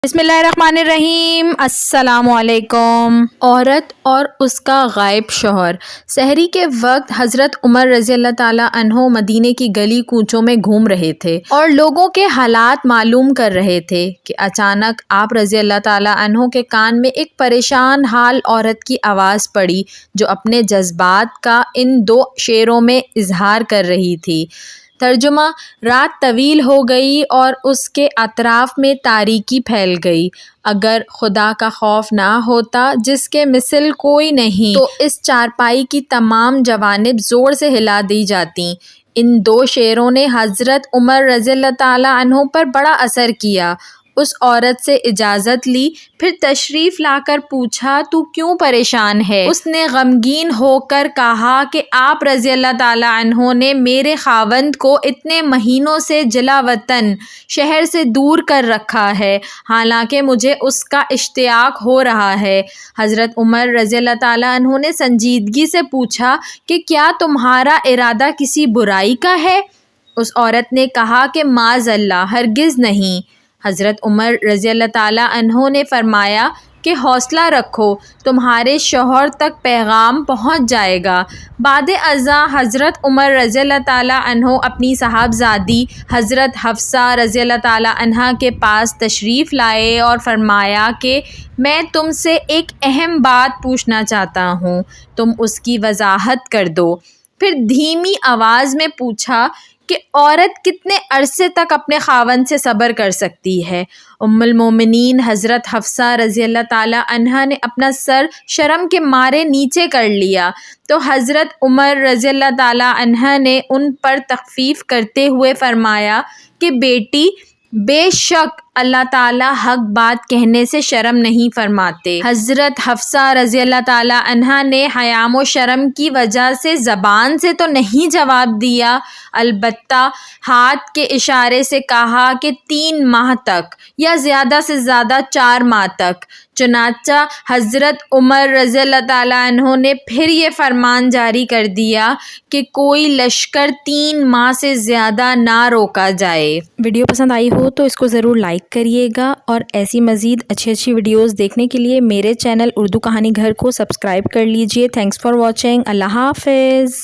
बिस्मिल्लाहिर्रहमानिर्रहीम। अस्सलाम वालेकुम। औरत और उसका गायब शौहर। सहरी के वक्त हज़रत उमर रज़ी अल्लाह ताला अन्हो मदीने की गली कूचों में घूम रहे थे और लोगों के हालात मालूम कर रहे थे कि अचानक आप रज़ी अल्लाह ताला अन्हो के कान में एक परेशान हाल औरत की आवाज़ पड़ी जो अपने जज्बात का इन दो शेरों में इजहार कर रही थी। तर्जुमा: रात तवील हो गई और उसके अतराफ में तारीकी फैल गई। अगर खुदा का खौफ ना होता जिसके मिसल कोई नहीं तो इस चारपाई की तमाम जवानिब ज़ोर से हिला दी जाती। इन दो शेरों ने हज़रत उमर रज़ी अल्लाह ताला अन्हो पर बड़ा असर किया। उस औरत से इजाज़त ली, फिर तशरीफ़ लाकर पूछा, तू क्यों परेशान है? उसने गमगीन होकर कहा कि आप रज़ी अल्लाह ताला अन्हो ने मेरे खावंद को इतने महीनों से जिला वतन शहर से दूर कर रखा है, हालांकि मुझे उसका इश्तियाक हो रहा है। हज़रत उमर रज़ी अल्लाह ताला अन्हो ने संजीदगी से पूछा कि क्या तुम्हारा इरादा किसी बुराई का है? उस औरत ने कहा कि माज़अल्लाह, हरगिज़ नहीं। हज़रत उमर रज़ी अल्लाह ताला अन्हो ने फरमाया कि हौसला रखो, तुम्हारे शौहर तक पैगाम पहुंच जाएगा। बाद अज़ा हज़रत उमर रज़ी अल्लाह ताला अन्हो अपनी साहबजादी हज़रत हफ्सा रज़ी अल्लाह ताला अन्हा के पास तशरीफ़ लाए और फरमाया कि मैं तुमसे एक अहम बात पूछना चाहता हूँ, तुम उसकी वजाहत कर दो। फिर धीमी आवाज़ में पूछा कि औरत कितने अरसे तक अपने खावंद से सब्र कर सकती है? उम्मुल मोमिनीन हज़रत हफ्सा रज़ी अल्लाह ताला अन्हा ने अपना सर शर्म के मारे नीचे कर लिया तो हज़रत उमर रज़ी अल्लाह ताला अन्हा ने उन पर तख़फ़ीफ़ करते हुए फ़रमाया कि बेटी, बेशक अल्लाह ताला हक बात कहने से शर्म नहीं फरमाते। हज़रत हफ्सा रज़ी अल्लाह ताला अन्हा ने हयाम व शर्म की वजह से ज़बान से तो नहीं जवाब दिया, अलबत्ता हाथ के इशारे से कहा कि 3 माह तक या ज़्यादा से ज़्यादा 4 माह तक। चुनाचा हज़रत उमर रज़ी अल्लाह ताला अन्हो ने फिर ये फरमान जारी कर दिया कि कोई लश्कर 3 माह से ज़्यादा ना रोका जाए। वीडियो पसंद आई हो तो इसको ज़रूर लाइक करिएगा और ऐसी मज़ीद अच्छी वीडियोस देखने के लिए मेरे चैनल उर्दू कहानी घर को सब्सक्राइब कर लीजिए। Thanks for watching. अल्लाह हाफ़िज़।